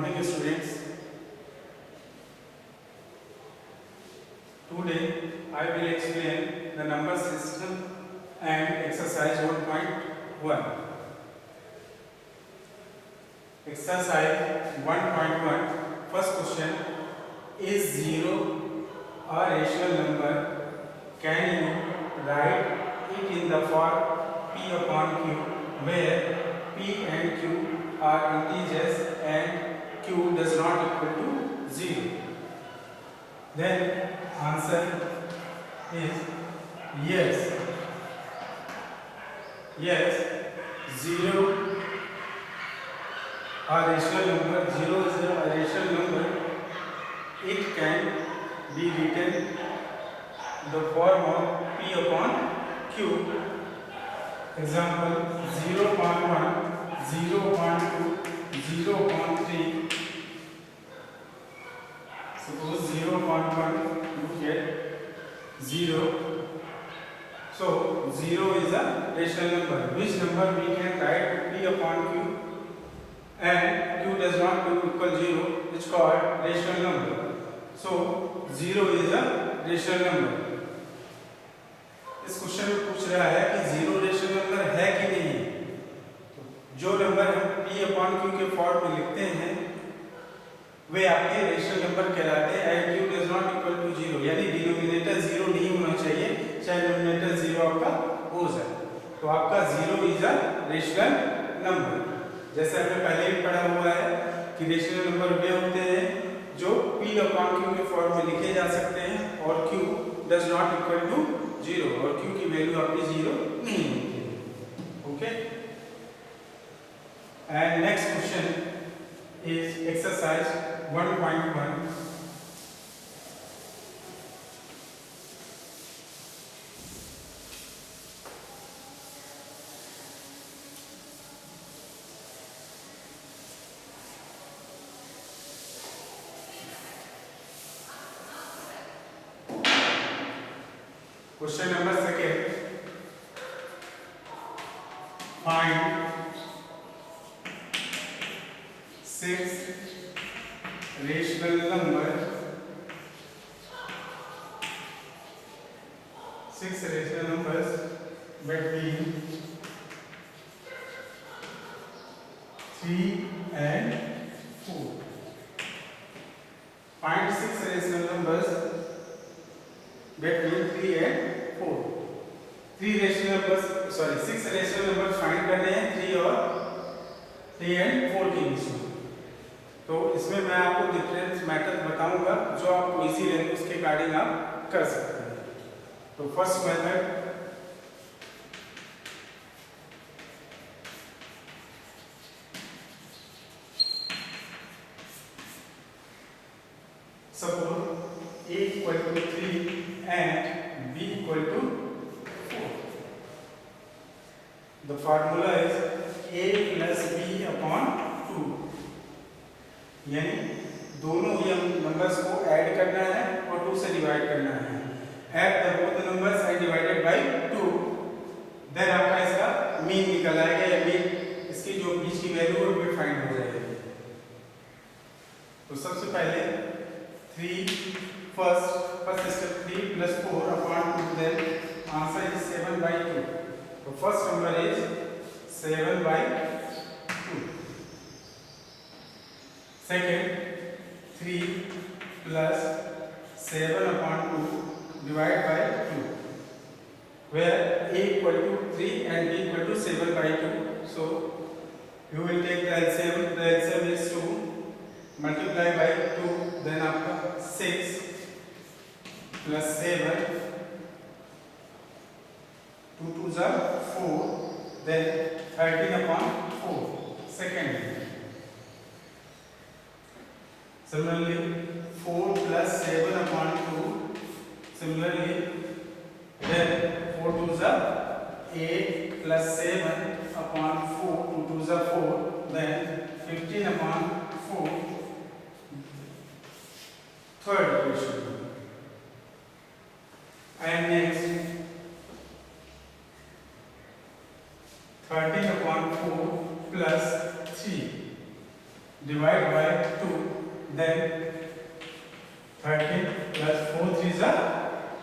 morning students. Today I will explain the number system and exercise 1.1. Exercise 1.1. First question, is 0 a rational number? Can you write it in the form p upon q, where p and q are integers and q does not equal to 0? Then answer is yes. Yes, 0 a rational number, 0 is a rational number. It can be written the form of p upon q. Example 0.1, 0.2, 0.3. Suppose 0.1 you get 0. So 0 is a rational number. Which number we can write p upon q and q does not equal 0? It's called rational number. So 0 is a rational number. इस question में पूछ रहा है कि 0 rational number है कि नहीं। जो नंबर हम p अपॉन q के फॉर्म में लिखते हैं वे आपके रेशनल नंबर कहलाते हैं and q does not equal to 0, यानी डिनोमिनेटर 0 नहीं होना चाहिए, चाहे डिनोमिनेटर 0 आपका हो जाए, तो आपका 0 इज अ रेशनल नंबर। जैसे हमने पहले भी पढ़ा हुआ है कि रेशनल नंबर वे होते हैं जो p अपॉन q के फॉर्म में लिखे जा सकते हैं और q does not equal to 0, और q की वैल्यू आपकी 0 नहीं होती है। Okay, and next question is exercise 1.1. Question number second, find 6 rational numbers, 6 rational numbers between 3 and 4. Find 6 rational numbers between 3 and 4. 3 rational numbers, sorry 6 rational numbers find करने हैं 3 and 4 के बीच में। तो इसमें मैं आपको डिफरेंस मेथड बताऊंगा जो आपको इजी रहेंगे, उसके अकॉर्डिंग आप कर सकते हैं। तो first method, suppose a equal to 3 and b equal to 4. The formula is a plus b upon 2, यानी दोनों ही नंबर्स को ऐड करना है और 2 से डिवाइड करना है। Add the both numbers and divided by 2, then आपका इसका मीन निकल आएगा, या मीन इसकी जो बीच की वैल्यू है वो फाइंड हो जाएगी। तो सबसे पहले 3 first step 3 plus 4 upon 2, then answer is 7 by 2. So first number is 7 by 2. Second 3 plus 7 upon 2 divided by 2, where a equal to 3 and b equal to 7 by 2. So you will take the LCM. The LCM is 2 multiply by 2, then आपका 6 plus 7, 2 2s are 4, then 13 upon 4. Second, similarly 4 plus 7 upon 2, similarly then 4 2s are 8 plus 7 upon 4, 2 2s are 4, then 15 upon 4. Third equation. And next 13 upon 4 plus 3, divide by 2, then 13 plus 4 3 are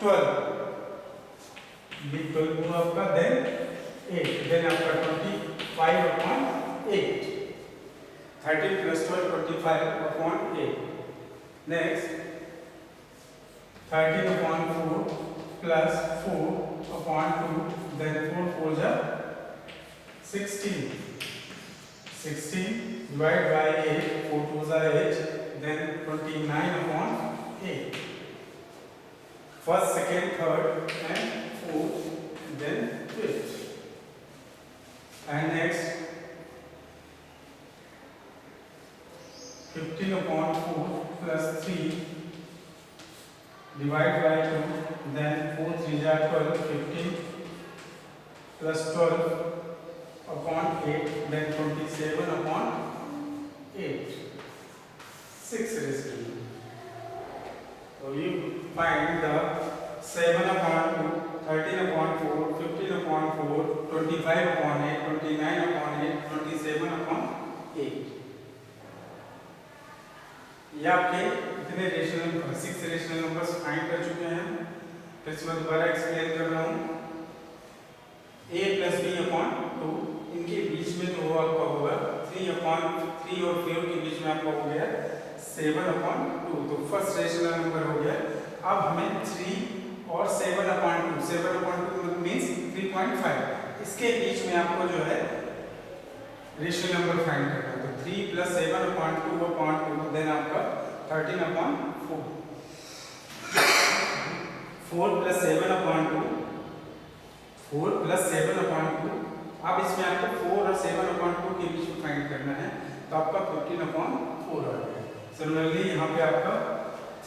12, ये 12 हुआ आपका, then 8, then आपका 25 upon 8, 13 plus 12 25 upon 8, next 13 upon 4 plus 4 upon 2, then 4 4 are 16, 16 divided by 8, 4 2 are 8, then 29 upon 8, first, second, third and fourth, then fifth, and next 15 upon 4 plus 3 divided by 2, then 4 3 are 12, 15 plus 12 upon 8, then 27 upon 8, 6 raised to 2. So you find the 7 upon 2, 13 upon 4, 15 upon 4, 25 upon 8, 29 upon 8, 27 upon 8. ये आपके इतने rational 6 rational numbers find कर चुके हैं। फिर से मैं दोबारा एक्सप्लेन कर रहा हूँ। a प्लस बी अपॉन 2, इनके बीच में तो वो आपका होगा 3 और 4 के बीच में आपका हो गया 7 अपॉन 2, तो फर्स्ट रेशनल नंबर हो गया। अब हमें 3 और 7 अपॉन 2, 7 अपॉन 2 मीन्स 3.5, इसके बीच में आपको जो है रेशनल नंबर फाइंड करना है। तो 3 प्लस 7 अपॉन 2 अपॉन 2, देन आपका 13 upon 4, 4 plus 7 upon 2, 4 plus 7 upon 2, अब इसमें आपको 4 और 7 अपॉन 2 के बीच में फाइंड करना है, तो आपका 15 अपॉन 4 आ गया। सिमिलरली यहाँ पे आपका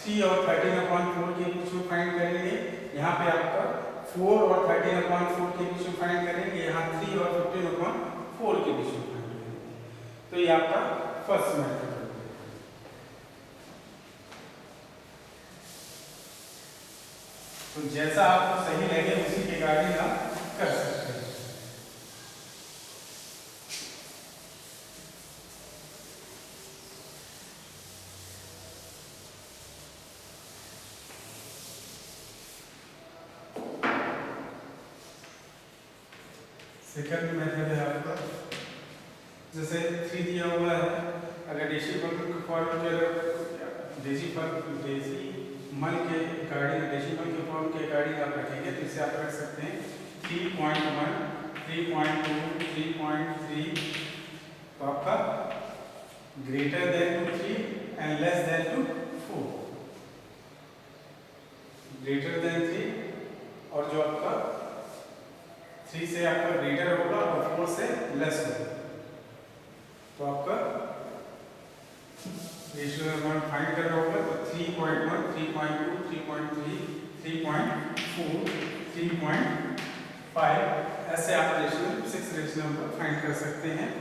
3 और 13 अपॉन 4 के बीच में फाइंड करेंगे, यहाँ पे आपका 4 और 13 अपॉन 4 के बीच में फाइंड करेंगे, यहाँ 3 और 15 अपॉन 4 के बीच में फाइंड करेंगे। तो ये आपका फर्स्ट मेथड है। तो जैसा आपको सही लगे उसी के अकॉर्डिंग आप कर सकते हैं। सेकंड मेथड है आपका, जैसे 3 दिया हुआ है, अगर डेसिमल फॉर्म के डेसिमल के फॉर्म के अकॉर्डिंग आप रखेंगे, तो इसे आप रख सकते हैं 3.1, 3.2, 3.3, तो आपका greater than two 3 and less than two 4, greater than 3 और जो आपका 3 से आपका ग्रेटर होगा और 4 से लेस होगा, तो आपका रेशियो नंबर फाइंड करना होगा। तो 3.1, 3.2, 3.3, 3.4, 3.5, ऐसे आप रेशियो 6 रेशियो नंबर फाइंड कर सकते हैं।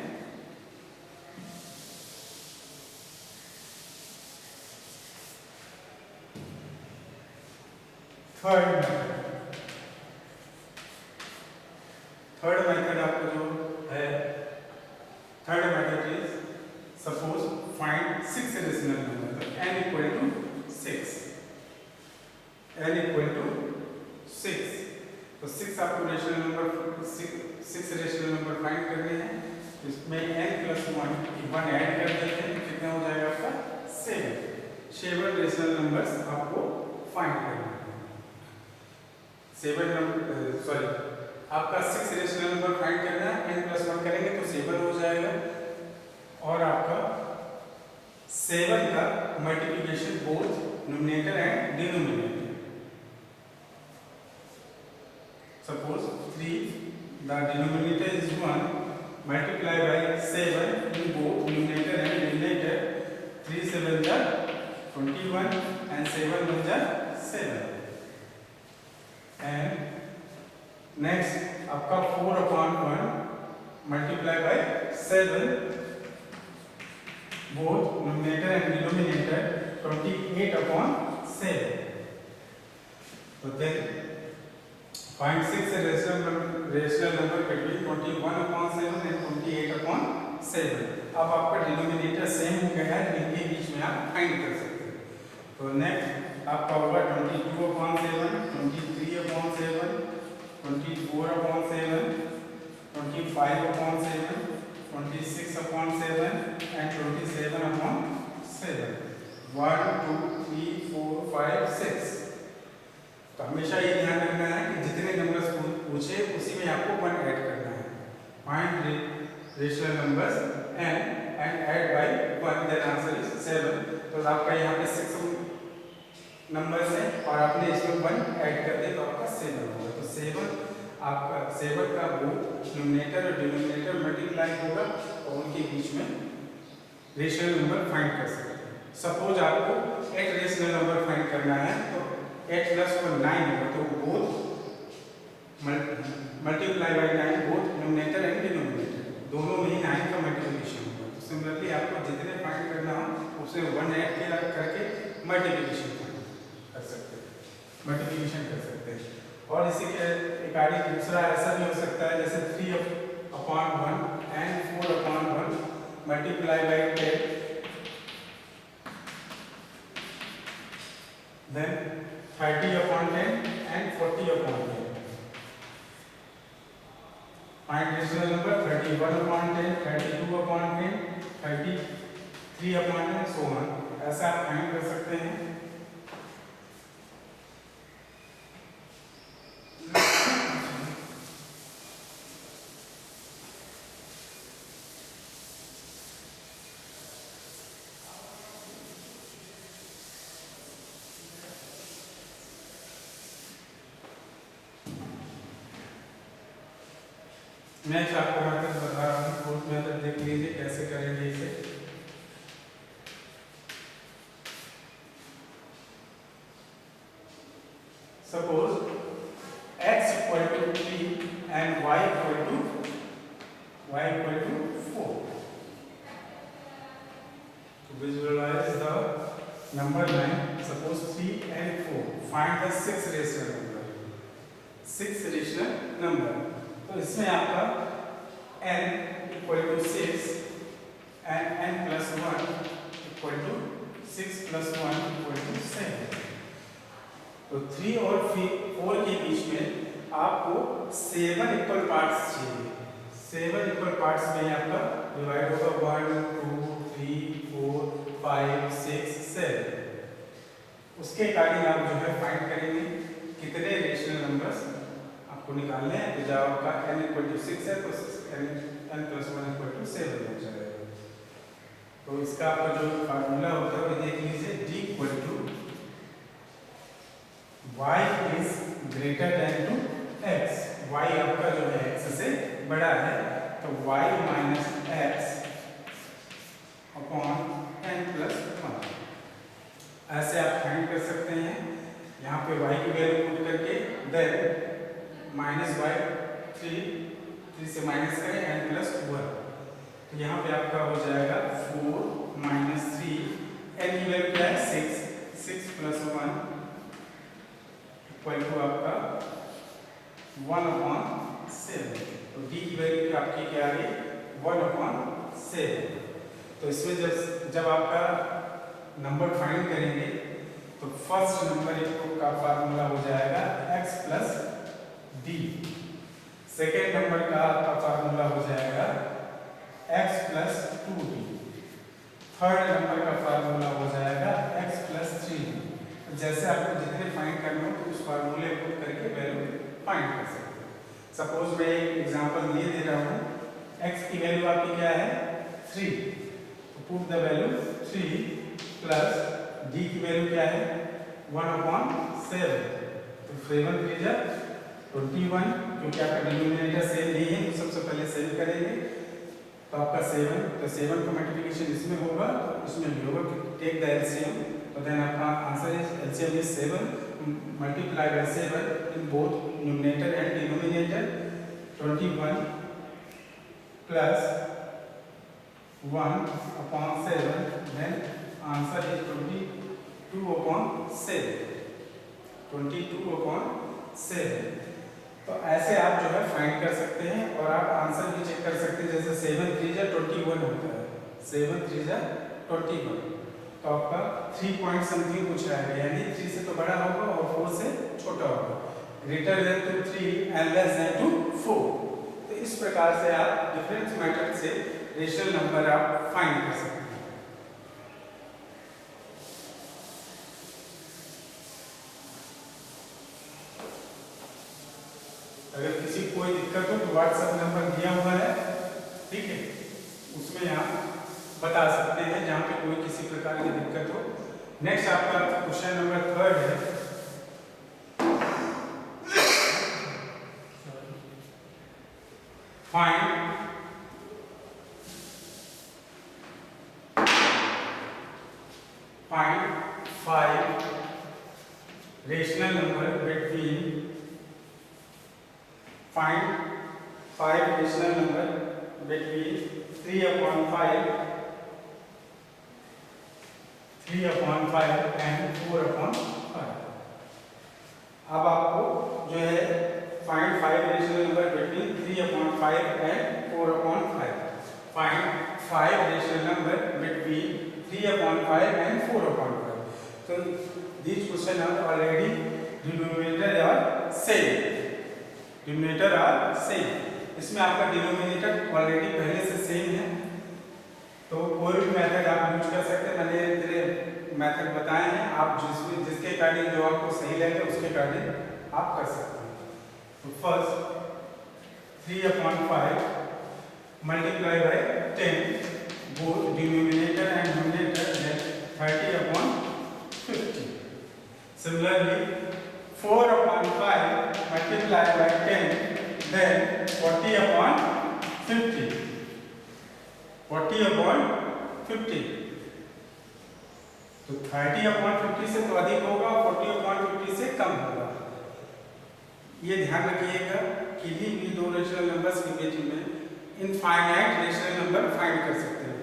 थर्ड मेथड आपका जो है, third method is suppose find 6 rational number, तो n equal to 6, n equal to 6, तो 6 आपको rational number 6 rational number find करने हैं। इसमें n प्लस 1 ऐड कर देते हैं, कितना हो जाएगा आपका 7 रेशनल नंबर्स आपको फाइंड करना है। 7 नंबर सॉरी आपका 6 रेशनल नंबर फाइंड करना है, n प्लस 1 करेंगे तो 7 हो जाएगा, और आपका 7 का multiplication both numerator and denominator. Suppose 3, the denominator is 1, multiply by 7 इन बोथ न्यूमरेटर एंड डिनोमिनेटर, 3 7 जा 21 एंड 7 1 जा 7, एंड नेक्स्ट आपका 4 upon 1 multiply by 7 both numerator and denominator, 28 upon 7. So then find 6 rational number between 21 upon 7 and 28 upon 7। अब आपका denominator same हो गया है, इनके बीच में आप फाइंड कर सकते हैं। तो नेक्स्ट आपका होगा 22/7, 23/7, 24/7, 25/7, 26/7 and 27/7। 1 2 3 4 5 6। तो हमेशा ये ध्यान रखना है कि जितने नंबर्स पूछे उसी में आपको 1 ऐड करना है। Find rational numbers and add by 1, then answer is 7। तो आपका यहाँ पे 6 नंबर्स है और आपने इसमें 1 ऐड कर दिया तो आपका 7 होगा। तो 7 आपका 7 का बोथ न्यूमरेटर और डिनोमिनेटर मल्टीप्लाई होगा और उनके बीच में रेशनल नंबर फाइंड कर सकते हैं। सपोज आपको 8 रेशनल नंबर फाइंड करना है तो 8 + 1 9 होगा, तो both multiply by 9 both numerator and denominator दोनों में ही 9 का मल्टीप्लिकेशन होगा। तो सिमिलरली आपको जितने फाइंड करना हो उसे 1 ऐड करके मल्टीप्लिकेशन कर सकते हैं, मल्टीप्लिकेशन कर सकते हैं। और इसी के एक दूसरा ऐसा भी हो सकता है जैसे 3/1 and 4/1 multiply by 10, then 30/10 and 40/10। Find rational number 31/10, 32/10, 33/10 so on. ऐसा आप फाइंड कर सकते हैं। नेक्स्ट आपको मेथड बता रहा हूँ, फोर्थ मेथड देख लीजिए कैसे करेंगे इसे। Suppose x = 3 and y = 4। To visualize the number line, suppose 3 and 4, find the 6 rational number। 6 rational number, तो इसमें आपका n = 6 and n + 1 = 6 + 1 = 7। तो 3 और 4 के बीच में आपको 7 इक्वल पार्ट्स चाहिए। 7 इक्वल पार्ट्स में आपका डिवाइड होगा 1 2 3 4 5 6 7। उसके अकॉर्डिंग आप जो है फाइंड करेंगे कितने रेशनल नंबर्स आपको निकालने हैं। तो जब आपका n = 6 है तो n + 1 = 7 हो जाएगा। तो इसका आपका जो फार्मूला होता है वो देख लीजिए, d = y is greater than to x। y आपका जो है x से बड़ा है तो y - x अपॉन n + 1। ऐसे आप फाइंड कर सकते हैं। यहाँ पे y की वैल्यू पुट करके देन -3 से माइनस करें n + 1। तो यहाँ पे आपका हो जाएगा 4 - 3, n की वैल्यू क्या है 6 + 1 = आपका 1/7। तो d की वैल्यू आपकी क्या आ गई 1/7। तो इसमें जब आपका नंबर फाइंड करेंगे तो फर्स्ट नंबर का फार्मूला हो जाएगा x + d। सेकेंड नंबर का आपका फार्मूला हो जाएगा x + 2d। थर्ड नंबर का फार्मूला हो जाएगा x + 3d। जैसे आपको जितने फाइंड करना हो तो उस फार्मूले को करके वैल्यू फाइंड कर सकते हैं। सपोज मैं एक एग्जांपल ये दे रहा हूँ, x की वैल्यू आपकी क्या है 3, तो put the value 3 plus d की वैल्यू क्या है 1/7। तो 7 3 जा 21, क्योंकि आपका डिनोमिनेटर सेम नहीं है तो सबसे पहले सेम करेंगे। तो आपका 7, तो 7 का मल्टीप्लिकेशन इसमें होगा तो इसमें भी होगा, टेक द एलसीएम। तो देन आपका answer is LCM is 7 multiply by 7 इन both numerator and denominator. 21 plus 1/7, then answer is 22/7। 22/7। तो ऐसे आप जो है फाइंड कर सकते हैं और आप आंसर भी चेक कर सकते हैं। जैसे 7 3 जा 21 होता है, 7 3 जा 21, तो आपका 3 पॉइंट समथिंग कुछ आएगा, यानी 3 से तो बड़ा होगा और 4 से छोटा होगा। Greater than two 3 and less than two 4। तो इस प्रकार से आप डिफरेंस मेथड से रेशनल नंबर आप फाइंड कर सकते हैं। अगर किसी को कोई दिक्कत हो तो व्हाट्सएप नंबर दिया हुआ है, ठीक है, उसमें आप बता सकते हैं जहाँ पे कोई किसी प्रकार की दिक्कत हो। नेक्स्ट आपका क्वेश्चन नंबर 3 है, find five rational number between Find 5 rational number between 3/5 and 4/5। अब आपको जो है find 5 rational number between 3/5 and 4/5। Find 5 rational number between 3/5 and 4/5। So these questions are already denominator are same। Denominator are same, इसमें आपका denominator already पहले से same है, तो कोई भी मेथड आप यूज कर सकते हैं। मैंने तेरे मेथड बताए हैं, आप जिसके अकॉर्डिंग जो आपको सही लगे उसके अकॉर्डिंग आप कर सकते हैं। तो first 3/5 multiply by 10 both denominator and numerator, then 30/50। Similarly 4/5 multiplied by 10, then 40/50। 40/50 तो 30/50 से तो अधिक होगा, 40/50 से कम होगा। ये ध्यान रखिएगा, किसी भी दो रेशनल नंबर्स के बीच में इनफाइनाइट रेशनल नंबर फाइंड कर सकते हैं।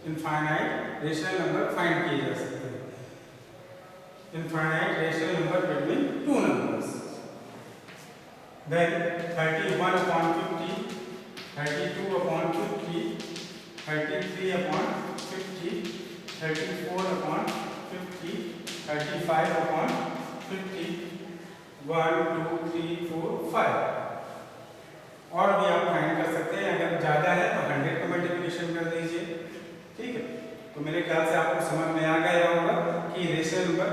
इनफाइनाइट रेशनल नंबर फाइंड किए जा सकते हैं। Infinite rational number between two numbers, then 31/50, 32/50, 33/50, 34/50, 35/50, 1 2 3 4 5। और भी आप फाइंड कर सकते हैं। अगर ज़्यादा है तो 100 का मल्टीप्लिकेशन कर दीजिए, ठीक है। तो मेरे ख्याल से आपको समझ में आ गया होगा कि रेशनल नंबर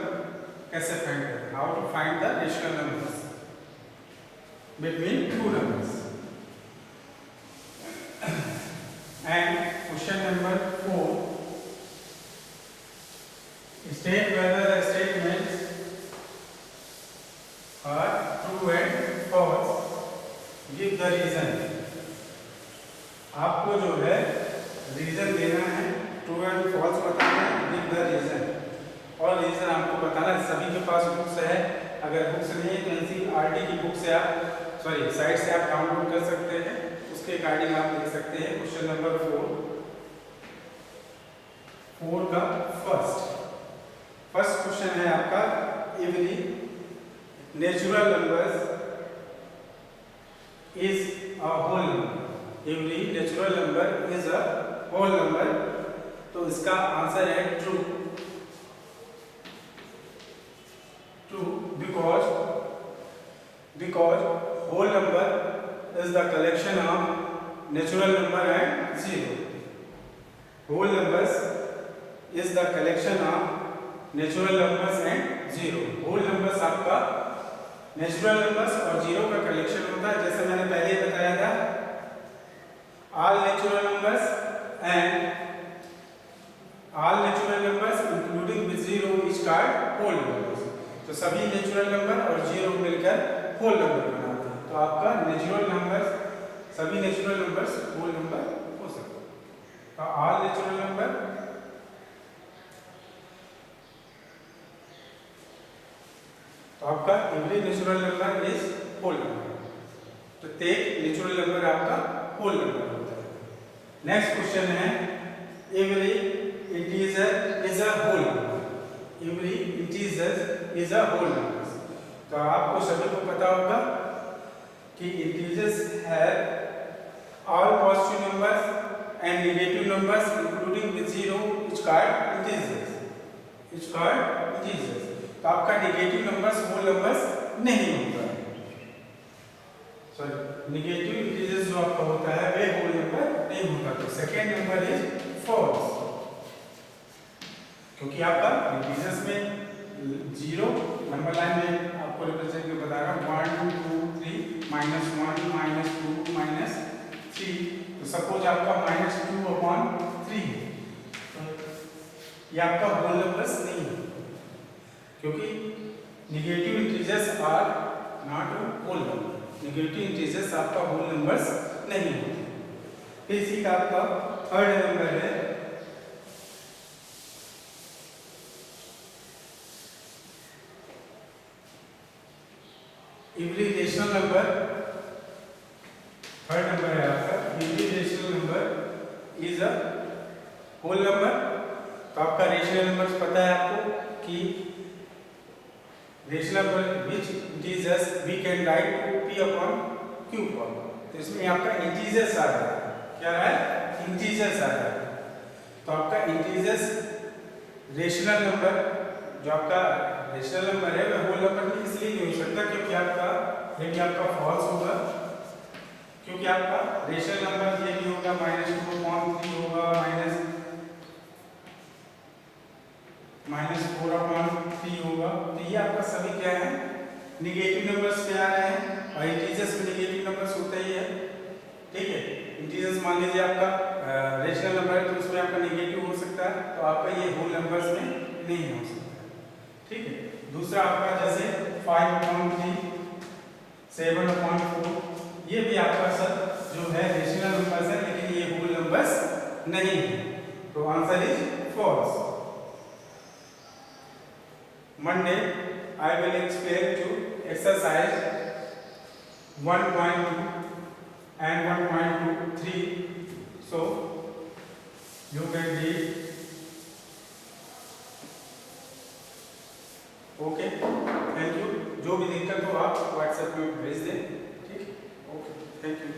कैसे फाइंड करें, how to find the rational numbers between two numbers. And question number 4, state whether the statements are true and false, give the reason. आपको जो है रीजन देना है, ट्रू एंड फॉल्स बताना है, गिव द रीजन। और reason आपको बताना है। सभी के पास बुक्स है, अगर बुक्स नहीं है तो एनसीईआरटी की बुक से आप साइट से आप डाउनलोड कर सकते हैं, उसके अकॉर्डिंग आप लिख सकते हैं। क्वेश्चन नंबर 4 का फर्स्ट क्वेश्चन है आपका, every natural numbers is a whole number. Every natural number is a whole number, तो इसका आंसर है true. Because whole number is the collection of natural number and zero. Whole numbers is the collection of natural numbers and zero. Whole numbers आपका natural numbers और zero का collection होता है। जैसे मैंने पहले बताया था, all natural numbers including with zero is called whole numbers। तो सभी नेचुरल नंबर और जीरो मिलकर होल नंबर बनाते हैं। तो आपका नेचुरल नंबर्स, सभी नेचुरल नंबर्स होल नंबर हो सकते हैं। तो ऑल नेचुरल नंबर, तो आपका every natural number is whole number. प्रत्येक नेचुरल नंबर आपका होल नंबर होता है। नेक्स्ट क्वेश्चन है, every integer is a whole number. Every integer is a whole number. तो आपको सभी को पता होगा नहीं होता है। सॉरी, नेगेटिव इंटीजर्स जो आपका होता है वे होल नंबर नहीं होता। तो सेकेंड नंबर इज फॉल्स, क्योंकि आपका इंटीजर्स में जीरो नंबर लाइन में आपको रिप्रेजेंट करके बता रहा हूँ 1 2 3 -1 -2 -3। तो सपोज आपका -2/3 है, तो ये आपका होल नंबर्स नहीं है, क्योंकि negative integers are not whole number. Negative integers आपका होल नंबर्स नहीं होते। फिर इसी का आपका थर्ड नंबर है every rational number. Third number है आपका every rational number is a whole number. तो आपका रेशनल नंबर पता है आपको कि rational number which integers we can write to p upon q form. तो इसमें आपका इंटीजर्स आ रहा है, क्या रहा है, इंटीजर्स आ रहा है। तो आपका इंटीजर्स रेशनल नंबर जो आपका रेशनल नंबर है वह होल नंबर में इसलिए नहीं हो सकता क्योंकि आपका यदि आपका फॉल्स होगा, क्योंकि आपका रेशनल नंबर ये नहीं होगा -2/3 होगा -4/3 होगा। तो ये आपका सभी क्या है, नेगेटिव नंबर्स पे आ रहे हैं और इंटीजर्स में नेगेटिव नंबर्स होते ही है। ठीक है, इंटीजर्स मान लीजिए आपका रेशनल नंबर है तो उसमें आपका नेगेटिव हो सकता है, तो आपका ये होल नंबर्स में नहीं हो सकता। ठीक है, दूसरा आपका जैसे 5/3 7/4 ये भी आपका सब जो है रेशनल नंबर्स है, लेकिन ये होल नंबर्स नहीं है। तो answer is false. Monday I will explain to exercise 1.2 and 1.23, so you can read. Okay, thank you. जो भी दिक्कत हो आप व्हाट्सएप में भेज दें। ठीक, ओके, थैंक यू।